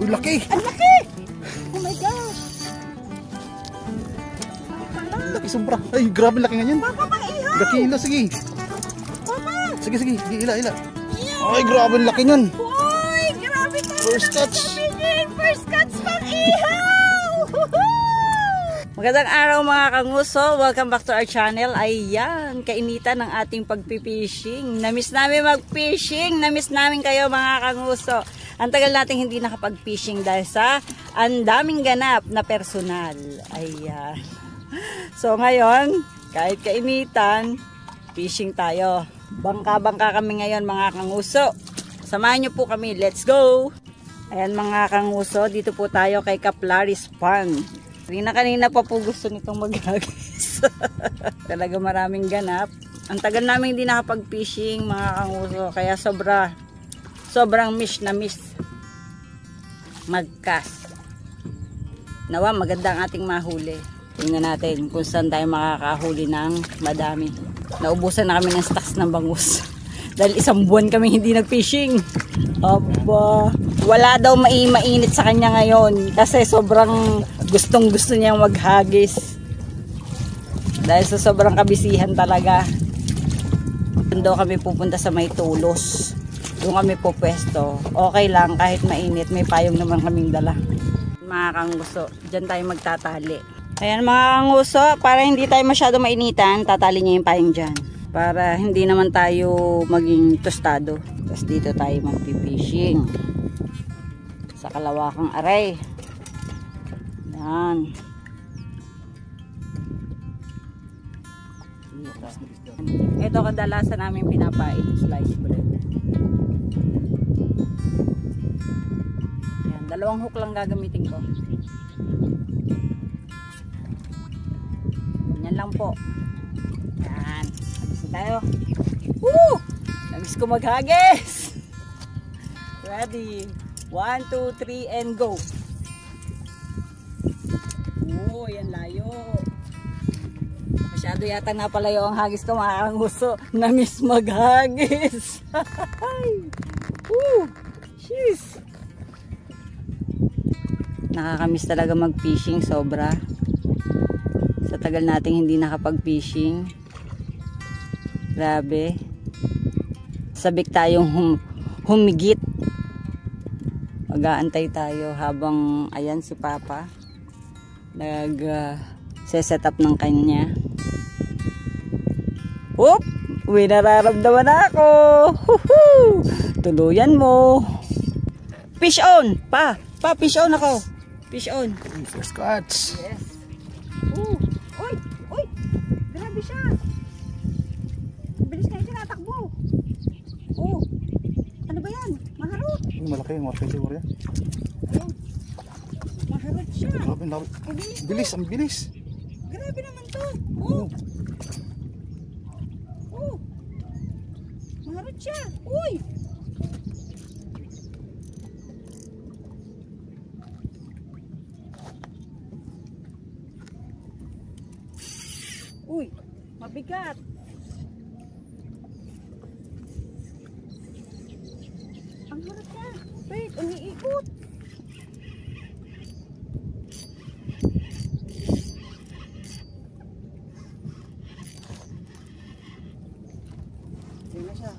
Uy, laki! Ang laki! Oh my gosh! Laki sobra. Ay, grabe laki nga yan. Papa, pang-ihaw! Dakilo, sige. Papa! Sige, ila. Ay, grabe laki yan. Uy, grabe ka! First catch! First catch pang-ihaw! Magandang araw mga kanguso. Welcome back to our channel. Ayan, kainitan ng ating pagpipishing. Namiss namin mag-fishing. Namiss namin kayo mga kanguso. Ang tagal natin hindi nakapag-fishing dahil sa ang daming ganap na personal. Ayan. So ngayon, kahit kainitan, fishing tayo. Bangka-bangka kami ngayon mga kanguso. Samahan nyo po kami. Let's go! Ayan mga kanguso, dito po tayo kay Kaplaris Pond. Kanina pa po gusto nitong maghagis. Talaga maraming ganap. Ang tagal namin hindi nakapag-fishing mga kanguso. Kaya sobrang miss na miss mag-cast. Nawa maganda ang ating mahuli. Tingnan natin kung saan tayo makakahuli ng madami. Naubusan na kami ng stocks ng bangus. Dahil isang buwan kami hindi nag-fishing. Aba, wala daw mainit sa kanya ngayon. Kasi sobrang gustong gusto niyang maghagis. Dahil sa sobrang kabisihan talaga. Doon daw kami pupunta sa may tulos. Doon kami pupwesto. Okay lang kahit mainit. May payong naman kaming dala. Mga kanguso, dyan tayo magtatali. Ayan mga kanguso, para hindi tayo masyado mainitan, tatali niya yung payong dyan. Para hindi naman tayo maging tostado. Tapos dito tayo magpipishing. Sa kalawakang aray. Yan. Dito. Ito kadalasan namin pinapain, slice bread. Yan, 2 hook lang gagamitin ko. Yan lang po. Yan. Hagis tayo. Woo! Namiss ko maghagis. Ready. 1, 2, 3 and go. Oh, yan layo. Masyado yata napalayo ang hagis ko mga kanguso. Namiss maghagis. Woo! Jeez. Nakakamiss talaga mag-fishing sobra. Sa tagal nating hindi nakapag-fishing. Grabe. Sabik tayong humigit. Mag-aantay tayo habang ayan si Papa set up ng kanya. Oop! Uy, nararamdaman ako. Woohoo! Tuluyan mo. Fish on! Pa, fish on ako. Fish on. First catch. Yes. Uy! Grabe siya. Bilis na yung tinatakbo. Oh! Ano ba yan? Maharot. Malaki siguro yan. Ayun. Maharot siya. Grabe, bilis, ang bilis. Grabe naman to. Oh! Maharot siya. Uy! Uy, mabigat. Ang harap niya. Wait, umiikot. Hindi na siya.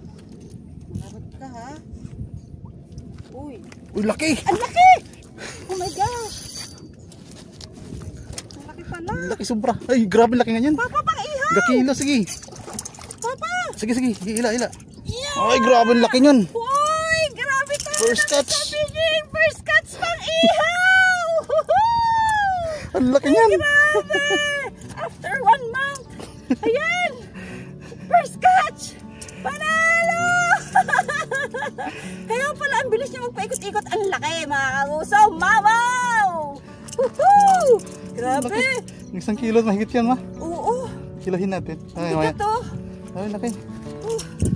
Maharap ka ha. Uy. Uy, laki! Ang laki! Oh my gosh. Pala. Laki sobra. Ay, grabe laki nga yan. Papa, pang-ihaw! Dakilo, sige. Papa! Sige, ila. Ay, grabe laki yan. Uy, grabe ka! First catch! First catch pang-ihaw! Ang laki yan. Grabe! After 1 month! Ayan! First catch! Panalo! Kaya pala ang bilis niya magpaikot-ikot. Ang laki mga kanguso. Mamaw! Woohoo! Grabe! Yung 1 kilo mahigit yan, ma. Oo. Kilohin natin. Ay, Bigat to. Ay, laki.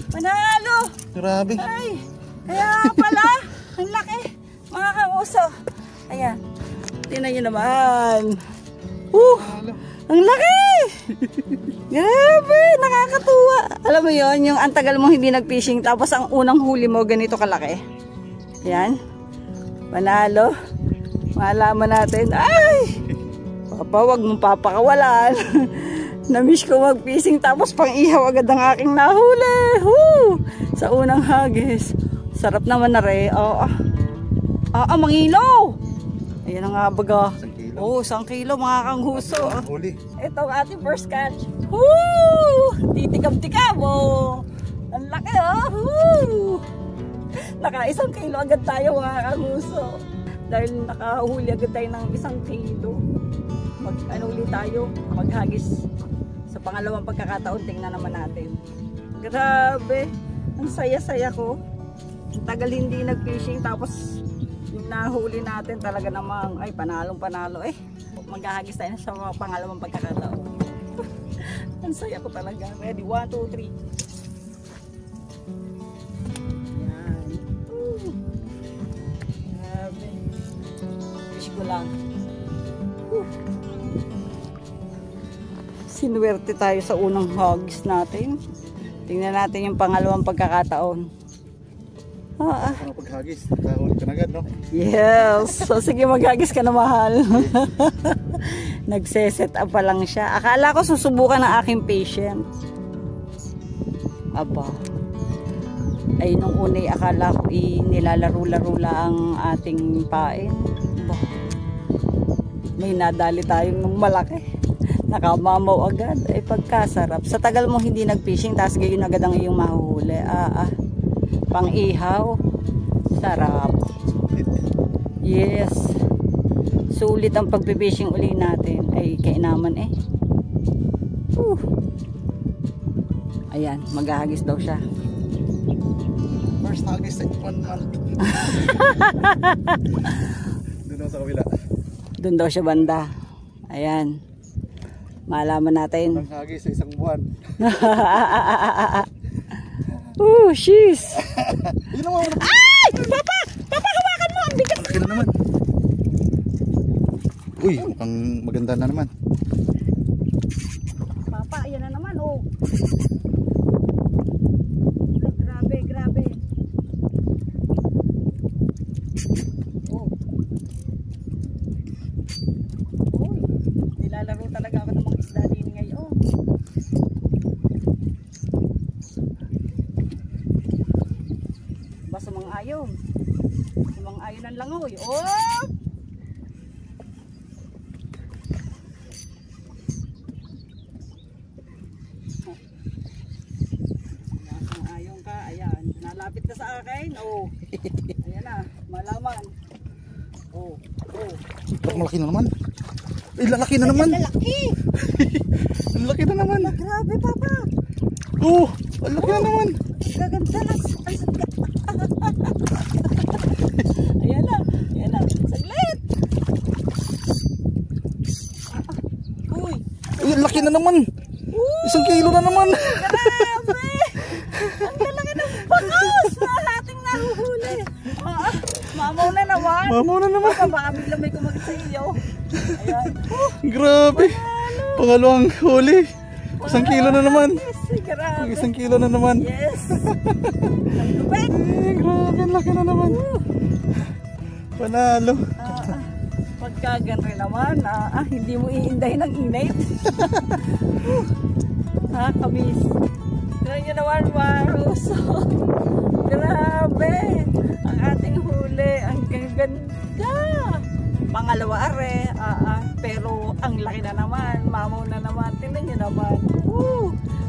Panalo! Grabe. Ay! Kaya pala, ang laki. Mga kanguso. Ayan. Tingnan nyo naman. Ang laki! Grabe! Nakakatuwa. Alam mo yon, yung antagal mo hindi nag-fishing tapos ang unang huli mo ganito kalaki. Ayan. Panalo. Malaman natin. Ay! Papa, wag mong papakawalan. Namiss ko mag-fishing tapos pang ihaw agad ang aking nahuli. Woo! Sa unang hagis. Sarap naman na rin. Mangilaw! Ayan ang nga baga. Oo, 1 kilo mga kanghuso. Ito ang ating first catch. Woo! Titikab-tikab. Oh! Ang laki oh! Naka 1 kilo agad tayo mga kanghuso. Dahil nakahuli agad tayo ng 1 kilo. Ulit tayo, maghagis sa pangalawang pagkakataon. Tingnan naman natin. Grabe, ang saya-saya ko. Tagal hindi nag-fishing tapos yung nahuli natin talaga namang ay panalong-panalo eh. Maghahagis tayo sa pangalawang pagkakataon. Ang saya ko talaga. Ready, 1, 2, 3. Lang. Sinuwerte tayo sa unang hagis natin. Tingnan natin yung pangalawang pagkakataon. Ano paghagis? Nakahuli ka na agad, no? Yes. So sige, maghagis ka na, mahal. Nagse-set up pa lang siya. Akala ko susubukan ng aking patient. Aba. Ay nung una akala ko nilalaro-laro lang ang ating pain. Aba. May nadali tayong nung malaki. Nakamamaw agad. Ay pagkasarap. Sa tagal mo hindi nag-fishing, tapos gayon agad ang iyong mahuhuli. Pang-ihaw. Sarap. Yes. Sulit ang pag-fishing uli natin. Ay kainaman eh. Ayan, maghahagis daw siya. First hagis sa 1 month. Doon sa kabila. Doon daw siya banda. Ayan. Malaman natin. Ang hagis sa 1 buwan. Sheesh. Ay! Papa! Papa, hawakan mo! Ang bigat! Laki na naman. Uy, mukhang maganda na naman. Papa, ayan na naman, oh. Grabe, grabe. Nilalaro talaga ako ng mga isda din ngayon. Basta mga ayon. Mga ayon ang langoy. Oh! Ang ayon ka, ayan. Nalapit ka sa akin. Oh. Ayan na, malaman. Oh, oh. Malaki na naman. Ay, lalaki na naman. Lalaki. Ang laki na naman. Grabe, Papa. Oh, ang laki na naman. Gaganda na. Ayan na. Ayan na. Saglit. Uy. Ay, ang laki na naman. 1 kilo na naman. Grabe. Ang lalaki ng bangos na ating nahuhuli. Mamaw na naman. Mamaw na naman. Baka bigla may kumagit sa iyo. Ayan. Grabe. Pangalawang huli. 1 kilo na naman. Yes, grabe. 1 kilo na naman. Yes. Ang lupit. Grabe, ang laki na naman. Panalo. Pagkaganre naman, hindi mo iindahin ng init. Kamis. Tignan nyo naman, Maruso. Grabe. Ang ating huli. Ang ganda. Pangalawa are. Pero ang laki na naman. Mamaw na naman. Tignan nyo naman.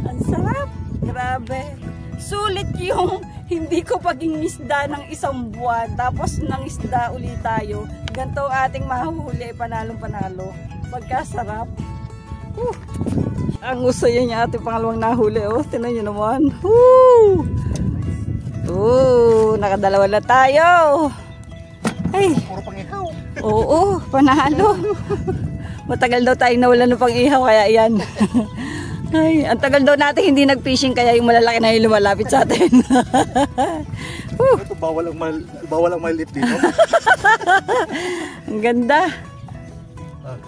Ang sarap. Grabe. Sulit yung hindi ko paging isda ng 1 buwan. Tapos nang isda ulit tayo. Ganito ating mahuhuli. Panalong-panalo. Pagkasarap. Ang usaya niya ating pangalawang nahuli. Tingnan nyo naman. Nakadalawa na tayo. Ay. Puro pang-ihaw. Oo, panalo. Matagal daw tayo nawala ng pang-ihaw. Kaya yan. Ay, ang tagal daw natin hindi nag-fishing. Kaya yung malalaki na yung lumalapit sa atin. Ito, bawal ang maliit dito. Ang ganda.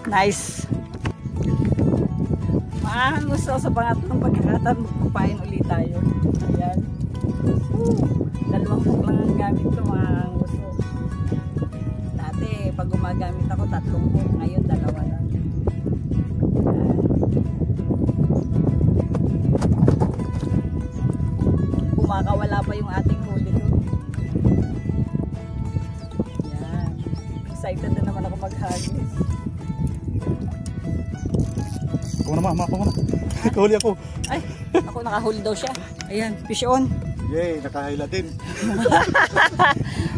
Nice. Gusto sa pangatlong pagkakataon, magpapain ulit tayo. Ayan. 2 hook lang ang gamit ko, mga gusto. gumagamit ako 3 hook. Ngayon 2 lang. Kumakawala pa yung ating huli doon. Yan. Excited na naman ako maghagis. Ako na ma, ako na. Kahuli ako. Ay, ako nakahuli daw siya. Ayan, fish on. Yay, nakahila din.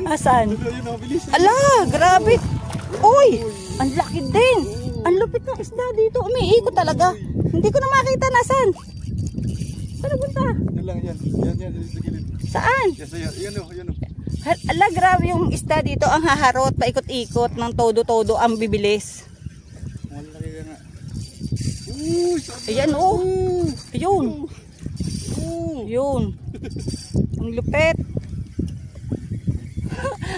Asan? Ayun, nakabilis. Ala, grabe. Uy, ang laki din. Ang lupit ng isda dito. Umiikot talaga. Hindi ko na makita nasan. Saan punta? Yan lang, yan. Yan, sa gilid. Saan? Yes, yan o, yan o. Ala, grabe yung isda dito. Ang haharot, paikot-ikot ng todo-todo. Ang bibilis. Malaki ka nga. Uy, Ayan, oh. Ayun. Yun. Ang lupit.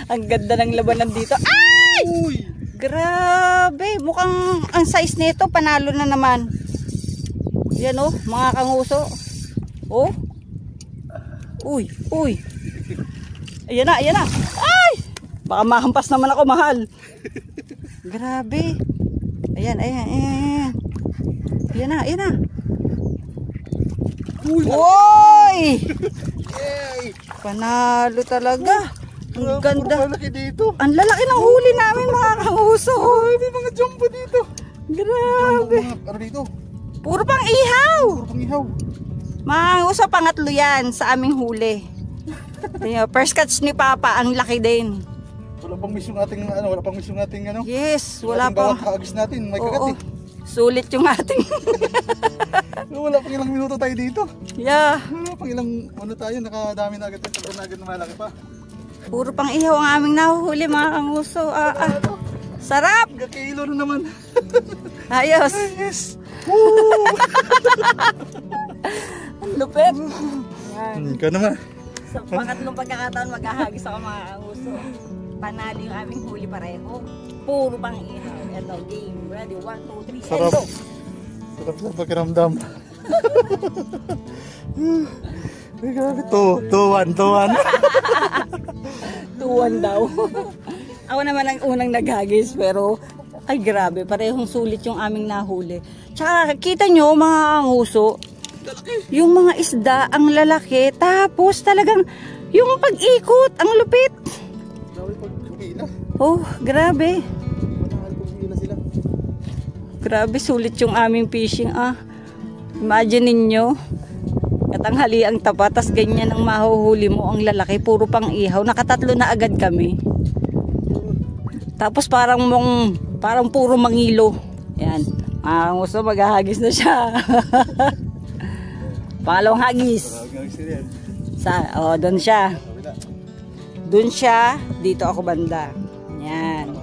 Ang ganda ng labanan dito. Ay! uy. Grabe. Mukhang ang size nito, panalo na naman. Yan oh, mga kanguso. Oh. Uy, uy. Ayan na, ayan na. Ay! Baka mahampas naman ako, mahal. Grabe. Ayan, ayan, ayan. Ayan na, ayan na. Uy! Yay! Panalo talaga. Ang ganda. Malaki dito. Ang lalaki ng huli namin, mga kanguso. Ay, may mga jumbo dito. Grabe. Ano dito? Puro pang ihaw. Puro pang ihaw. Mga kanguso, pangatlo yan sa aming huli. First catch ni Papa, ang laki din. Wala pang miss yung ating ano, wala pang miss yung ating ano. Yes, wala pa. pa. Kaagis natin, may kagat Oo, eh. sulit yung ating. Wala pang ilang minuto tayo dito. Yeah. Wala pang ilang ano tayo, nakadami na agad, sobrang na agad na malaki pa. Puro pang ihaw ang aming nahuhuli, mga kanguso. Sarap. Kilo na naman. Ayos. Yes. Ang lupit. Yan. Ikaw naman. Sa pangatlong pagkakataon, maghahagis ako, mga kanguso. Panalo yung aming huli pareho. Puro pang ihaw. Ito, game. Ready? 1, 2, 3, and Sarap. go. Sarap sa pakiramdam. Ay, grabe. 2-1. 2-1 daw. Ako naman ang unang naghagis, pero ay grabe, parehong sulit yung aming nahuli. Tsaka kita nyo, mga kanguso, yung mga isda ang lalaki, tapos talagang yung pag-ikot ang lupit. Grabe pag kumila. Oh, grabe. Manahal pag kumila sila. Grabe, sulit yung aming fishing. Imagine ninyo, katanghali ang tapat, tas ganyan ang mahuhuli mo, ang lalaki, puro pang ihaw. Nakatatlo na agad kami. Tapos parang puro mangilo. Yan. Gusto maghahagis na siya. Pangalawang hagis. Doon siya. Doon siya, dito ako banda. Yan.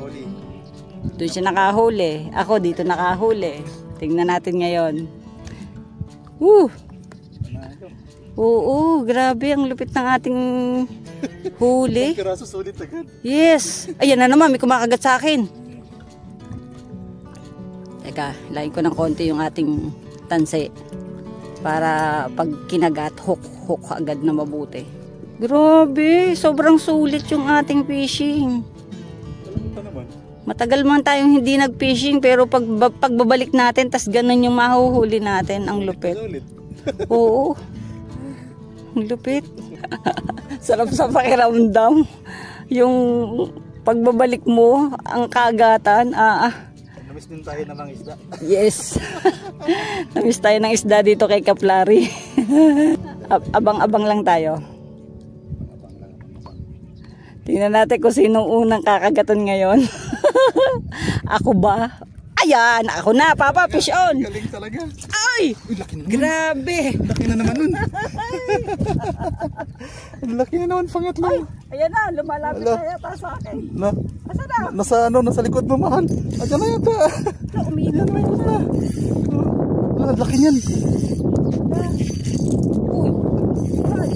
Doon siya nakahuli. Ako dito nakahuli. Tingnan natin ngayon. Oo, grabe ang lupit ng ating huli. Piraso sulit agad. Yes. Ayan na naman, may kumakagat sa akin. Teka, lain ko ng konti yung ating tanse. Para pag kinagat, hook agad na mabuti. Grabe, sobrang sulit yung ating fishing. Alam pa naman. Matagal man tayong hindi nag-fishing, pero pagbabalik natin, tas ganun yung mahuhuli natin, ang lupit. Sulit. Oo. Ang lupit. Sarap sa pakiramdam. Yung pagbabalik mo, ang kagatan. Namiss din tayo ng mga isda. Yes. Namiss tayo ng isda dito kay Kaplari. Abang-abang lang tayo. Tingnan natin kung sinong unang kakagatan ngayon. Ako ba? Ayan, ako na, Papa, fish on. Galing talaga. Ay! Uy, laki na naman. Grabe! Laki na naman nun. Laki na naman, pangatlo. Ay, ayan na, lumalapit Ala. na yata sa akin. Asa na? Nasa likod mo, mahal. Ayan na yata. Umiikot Ayan, may ikot na. Laki niyan. Uy! Ay!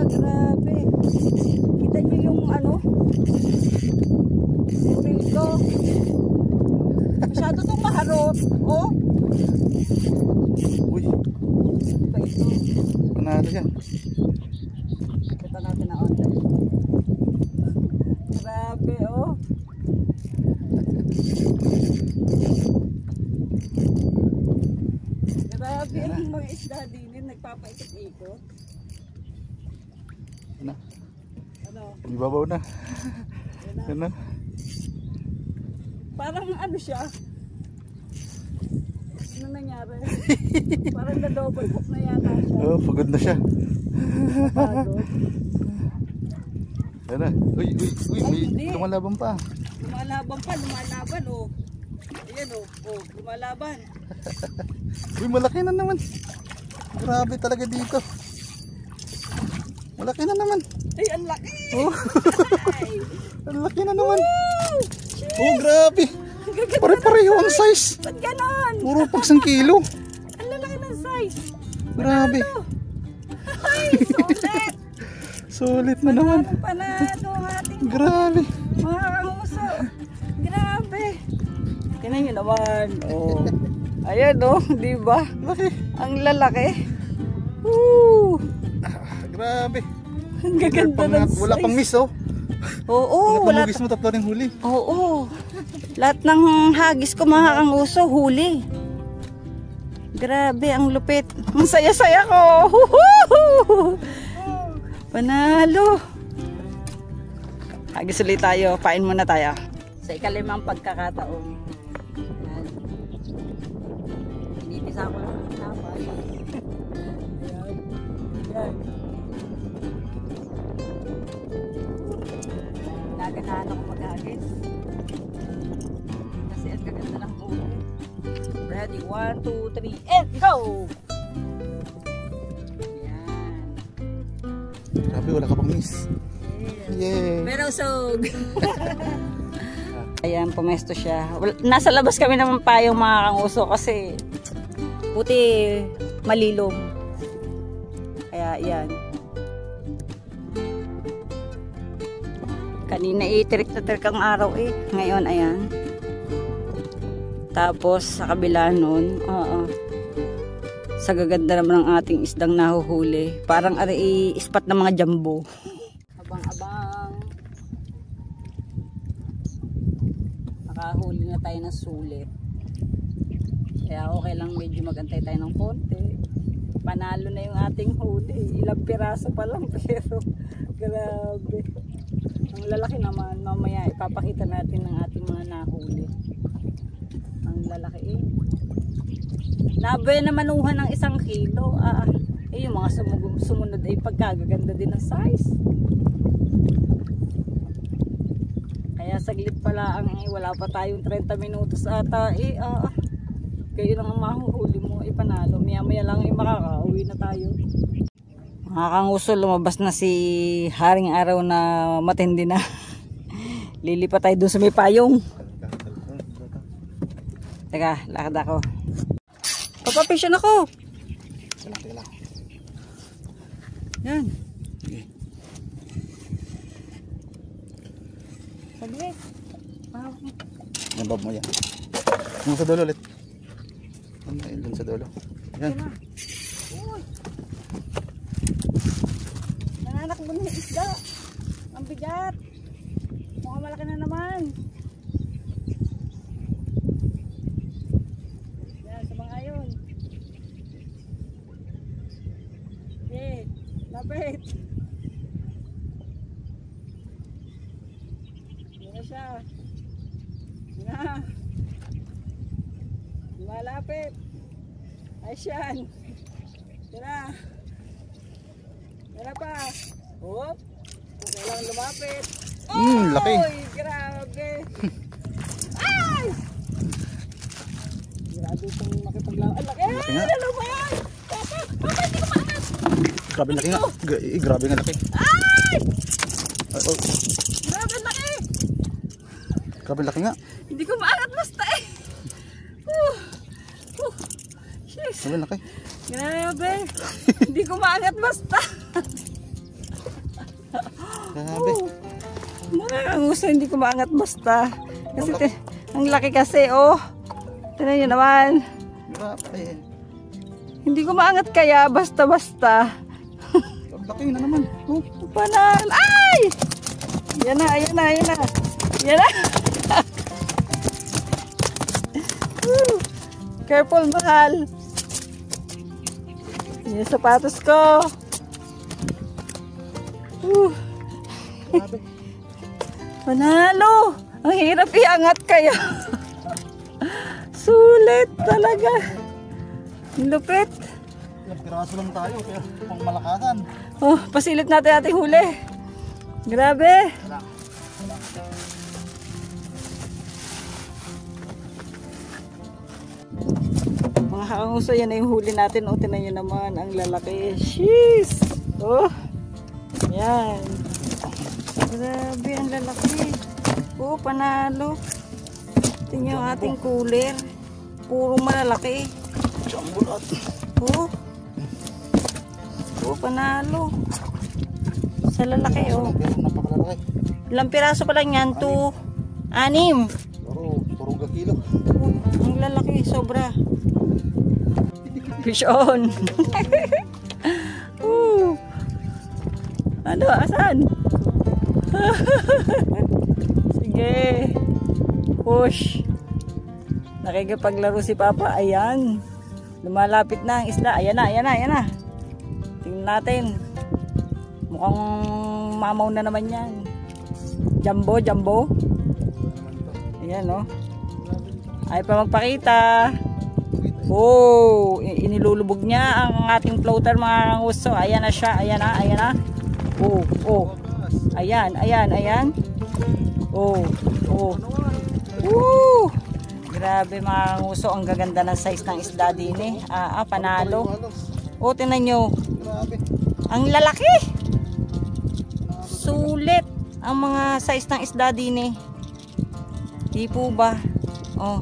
Grabe! Kita niyo yung ano? Reel ko. Masyado itong maharot. Oh! Uy, Iba ito. panalo yan. Kita natin na online. Grabe, oh. mga isda din, nagpapaikot-ikot. Ano? Ano? Ibabaw na. Ano? Parang ano siya? Ano nangyari? Parang na-double hook na yata siya. Oh, pagod na siya. Pagod. Ano? Uy, hindi. may lumalaban pa. Lumalaban oh. Ayan oh, lumalaban. Uy, malaki na naman. Grabe talaga dito. Malaki na naman. Ay, ang laki! Oh. Ang laki na naman. Oh, grabe. Pare-pareho ang size. Ba't ganon? Puro pang 1 kilo. Ang lalaki ng size. Grabe. Ay, sulit! Sulit na naman. Panalo ang ating Grabe. mga kanguso. Grabe. Tingnan nyo naman. Oh. Ayan oh, di ba? Laki. Ang lalaki. Woo! Grabe. Ang gaganda ng size. Wala pang miss oh. Oo, wala pang miss mo, tatlo rin huli. Oo. Lahat ng hagis ko mga kanguso, huli. Grabe, ang lupit. Ang saya-saya ko. Woohoo! Panalo. Hagis ulit tayo. Pain muna tayo. Sa ikalimang pagkakataon. Ayan. Inipisa ko lang ang tinapay. Ayan. Ayan. Naganahan ako maghagis. Kasi ang gaganda ng huli. Ready? 1, 2, 3, and go! Ayan. Grabe, wala ka pang miss. Yay. Pero usog. Ayan, pumesto siya. Nasa labas kami naman pa yung mga kanguso kasi puti malilom. Kaya yan. Kanina itirik na tirik ang araw eh. Ngayon ayan. Tapos sa kabila nun, sa gaganda naman ng ating isdang nahuhuli. Parang ari ispat ng mga jumbo. Abang-abang. Nakahuli na tayo ng sulit. Kaya okay lang medyo magantay tayo ng konti. Panalo na yung ating huli. Ilang piraso pa lang pero grabe. Ang lalaki naman. Mamaya ipapakita natin ng ating mga nahuli. Ang lalaki eh. Nabe na manuhan ng 1 kilo. Yung mga sumunod ay pagkagaganda din ng size. Kaya saglit pala wala pa tayong 30 minutos ata kayo lang ang mahuhuli mo ipanalo. Maya lang makakauwi na tayo. Mga kanguso, lumabas na si Haring Araw na matindi na. Lilipat tayo dun sa may payong. Teka, lakad ako. Papapisyon ako. Teka lang. Yan. Okay. Saglit. Yan, bab mo yan. Yung sa dulo ulit. Doon sa dulo. Yan. Uy. Nananakbo na yung isda. Ang bigat. Mukhang malaki na naman. Yan, sa mga yun. Okay, lapit. Yan na siya. Yan na. Malapit. Ay siyan. Yan na. Yan na pa. Hop. Okay lang lumapit. Laki. Oy, grabe. Ay! Grabe itong makipaglawan. Ang laki. Laki nga. Ano ba yan? Papa, hindi ko maangat. Grabe laki nga. Grabe nga laki. Ay! Oh. Grabe laki. Grabe laki nga. Hindi ko maangat basta eh. Jeez. Grabe laki. Grabe. Hindi ko maangat basta. Grabe. Mga kanguso, hindi ko maangat basta. Kasi ang laki kasi oh. Tignan nyo naman. Grabe. Hindi ko maangat kaya basta-basta. Ang laki na naman. Oh. Panal. Ay! Yan na, yan na, yan na. Yan na. Careful, mahal. Yung sapatos ko. Grabe. Panalo. Ang hirap iangat kaya. Sulit talaga. Ang lupit. Ilang piraso lang tayo, kaya pang malakasan. Oh, pasilip natin ating huli. Grabe. Mga kakanguso, yan na yung huli natin. O, tinan nyo naman. Ang lalaki. Sheesh. Oh. Yan. Grabe, ang lalaki. Oh, panalo. Tingnan yung ating cooler. Puro malalaki. Jumbo lot. Oh. Oh, panalo. Sa lalaki, oh. Napakalalaki. Ilang piraso pa lang yan? 2, 6. Turong kilo. Oh, ang lalaki, sobra. Fish on. Ano, asan? Sige. Push. Nakikipaglaro si Papa. Ayan. Lumalapit na ang isda. Ayan na, ayan na, ayan na. Tingnan natin. Mukhang mamaw na naman yan. Jumbo, jumbo. Ayan, oh. Ay pa magpakita. Oh, inilulubog niya ang ating floater, mga kanguso. Ayan na siya, ayan na, ayan na. Oh, oh. Ayan, ayan, ayan. Oh, oh. Woo! Grabe, mga kanguso, ang gaganda ng size ng isda din eh. Panalo. Oh, tingnan nyo. Ang lalaki. Sulit ang mga size ng isda din eh. Di po ba? Oh.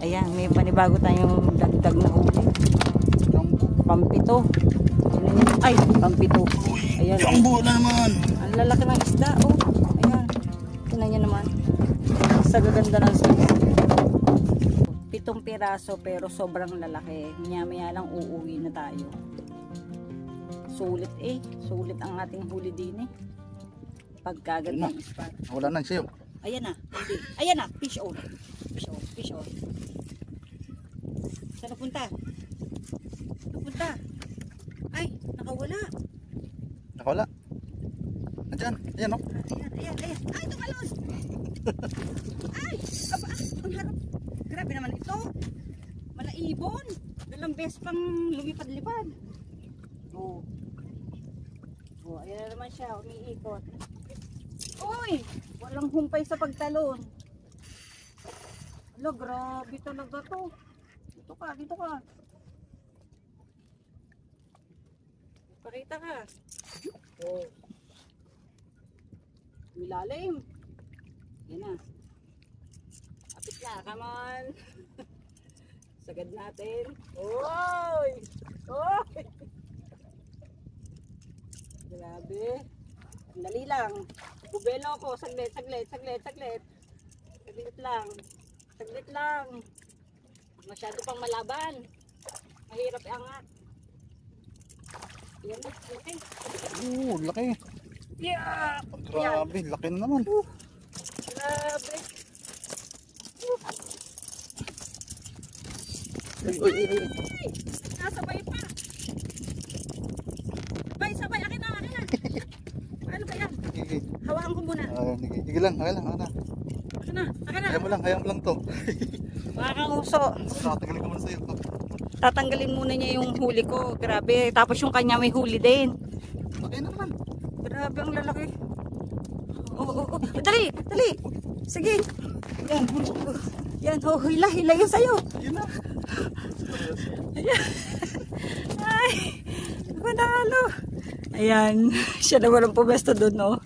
Ayan, may panibago tayong dagdag na huli. Pampito. Ay, pampito. Ayan. Jumbo na naman. Ang lalaki ng isda. Oh, ayan. Tingnan nyo naman. Sa gaganda ng size. 7 piraso pero sobrang lalaki. Maya-maya lang uuwi na tayo. Sulit eh. Sulit ang ating huli din eh. Pagkaganda ng spot. Wala na siya. Ayan na. Hindi. Ayan na. Fish on. Fish on. Fish on. Saan napunta? Napunta. Ay, nakawala. Nakawala. Andyan. Ayan, no? Ayan, ayan, ayan. Ay, tumalon. Ay, aba, ang harap. Grabe naman ito. Malaibon. Dalang beses pang lumipad-lipad. Oh. Oh, ayan na naman siya. Umiikot. Uy! Walang humpay sa pagtalon. Ala, grabe talaga to. Dito ka, dito ka. Pakita ka. Oh. Milalim. Yan na. Kapit na, come on. Sagad natin. Oy! Oy! Grabe. Ang dali lang. Bubelo ko. Saglit, saglit, saglit, saglit. Saglit lang. Saglit lang. Masyado pang malaban. Mahirap iangat. Yan na. Okay. Laki. Yeah! Grabe, laki na naman. Grabe. Ay, ay, ay, ay. Nasabay pa. Sabay, sabay. Akin na, akin na. Ano ba yan? Sige. Hawakan ko muna. Sige lang, okay lang, okay na. Akin na, akin na. Hayaan mo lang to. Mga kanguso. Nakatagalin ko muna sa'yo. Tatanggalin muna niya yung huli ko. Grabe. Tapos yung kanya may huli din. Okay na naman. Grabe ang lalaki. Oh. Dali, dali. Sige. Yan. Yan. Oh, hila yun sa'yo. Yun na. Ayan. Ay. Panalo. Ayan. Siya na walang pumesto doon, no?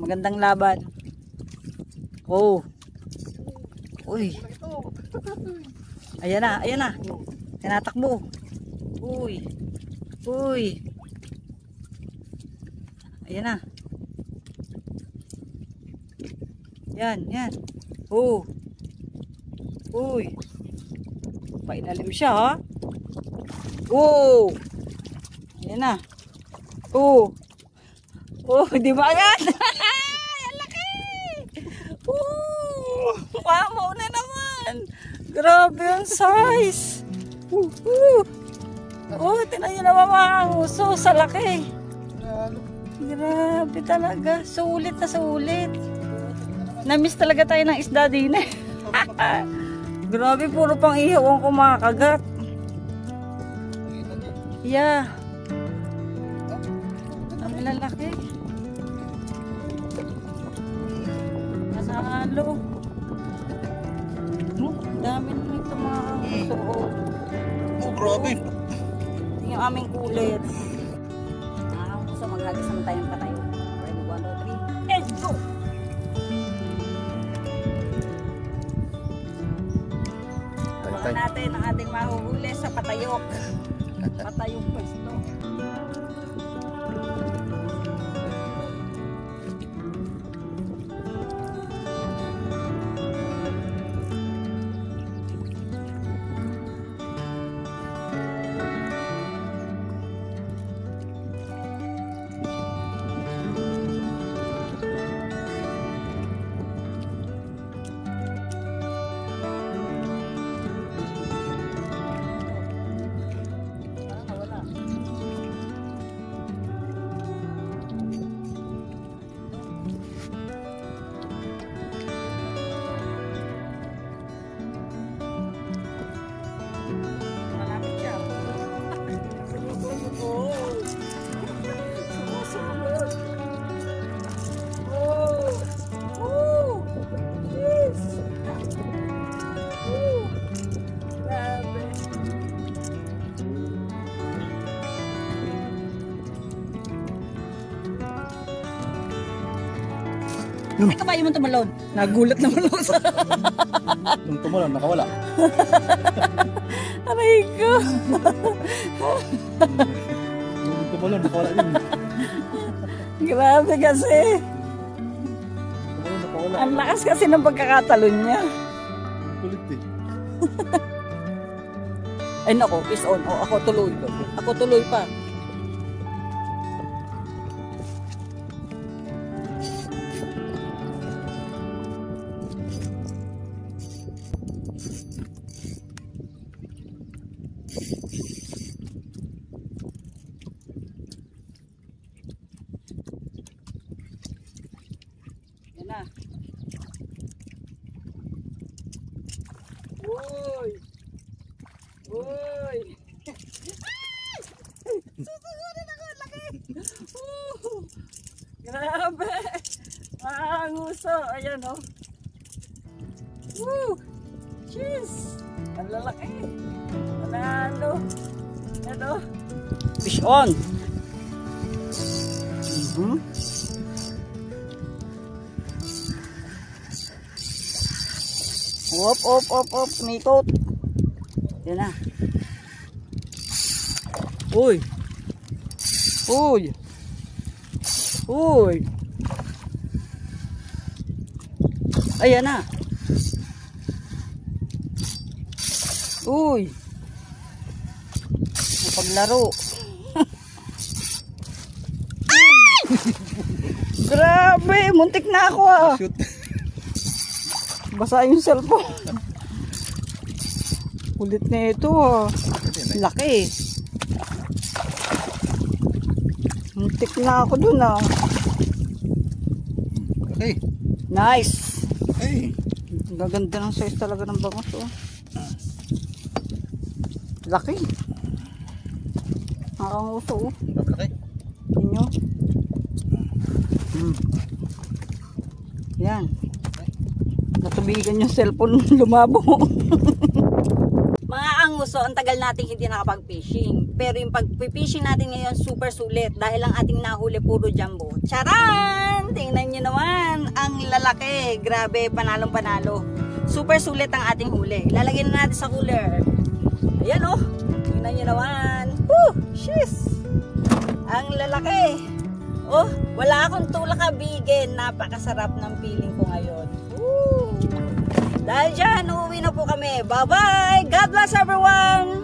Magandang laban. Oh. Uy. Ayan na, ayan na. Tinatakbo. Uy. Uy. Ayan na. Yan, yan. Oh. Uy. Pailalim siya, ha? Oh. Ayan na. Oh. Oh, di ba yan? Ang laki. Oh. Wow na naman. Grabe ang size. Oh, tinan nyo naman mga uso sa laki. Nalo. Grabe talaga. Sulit na sulit. Namiss talaga tayo ng isda din eh. Grabe, puro pang ihaw ang kumakagat. Yeah. Ang lalaki. Nasa halo. Dami na ito mga uso. Oh, grabe. Yung aming kulit. So maghagas naman tayong patayo. Ready, 1, 2, 3. Let's go! Abangan natin ang ating mahuhuli sa patayok. Patayok pwesto. Ay, kabayo mo tumalon. Nagulat naman ako sa... Nung tumalon, nakawala. Aray ko. Nung tumalon, nakawala din. Grabe kasi. Tumalon, nakawala. Ang lakas kasi ng pagkakatalon niya. Kulit eh. Ay nako, is on. Oh, ako tuloy. Ako tuloy pa. Yan na. Uy! Uy! Susugurin ako, laki! Grabe! Ang uso! Ayan o. Woo! Cheese! Ang lalaki! Manalo! Ano? Fish on! Op, op, op, op, mikot. Yan na. Uy. Uy. Uy. Ayan na. Uy. Paglaro. Grabe, muntik na ako ah. Shoot. Basa yung cellphone. Kulit na ito ah. Laki. Muntik na ako dun ah. Okay. Nice. Hey. Gaganda ng size talaga ng bangos oh. Laki. Nakakanguso oh. Okay. Inyo. Yan. Natubigan yung cellphone lumabo. Mga anguso, ang tagal nating hindi nakapag-fishing. Pero yung pag-fishing natin ngayon super sulit dahil ang ating nahuli puro jumbo. Charan! Tingnan nyo naman. Ang lalaki. Grabe, panalong panalo. Super sulit ang ating huli. Lalagyan na natin sa cooler. Ayan oh. Tingnan nyo naman. Woo! Shiz! Ang lalaki. Oh, wala akong tulak kabigin. Napakasarap ng feeling ko ngayon. Woo! Dahil dyan, uuwi na po kami. Bye-bye! God bless everyone!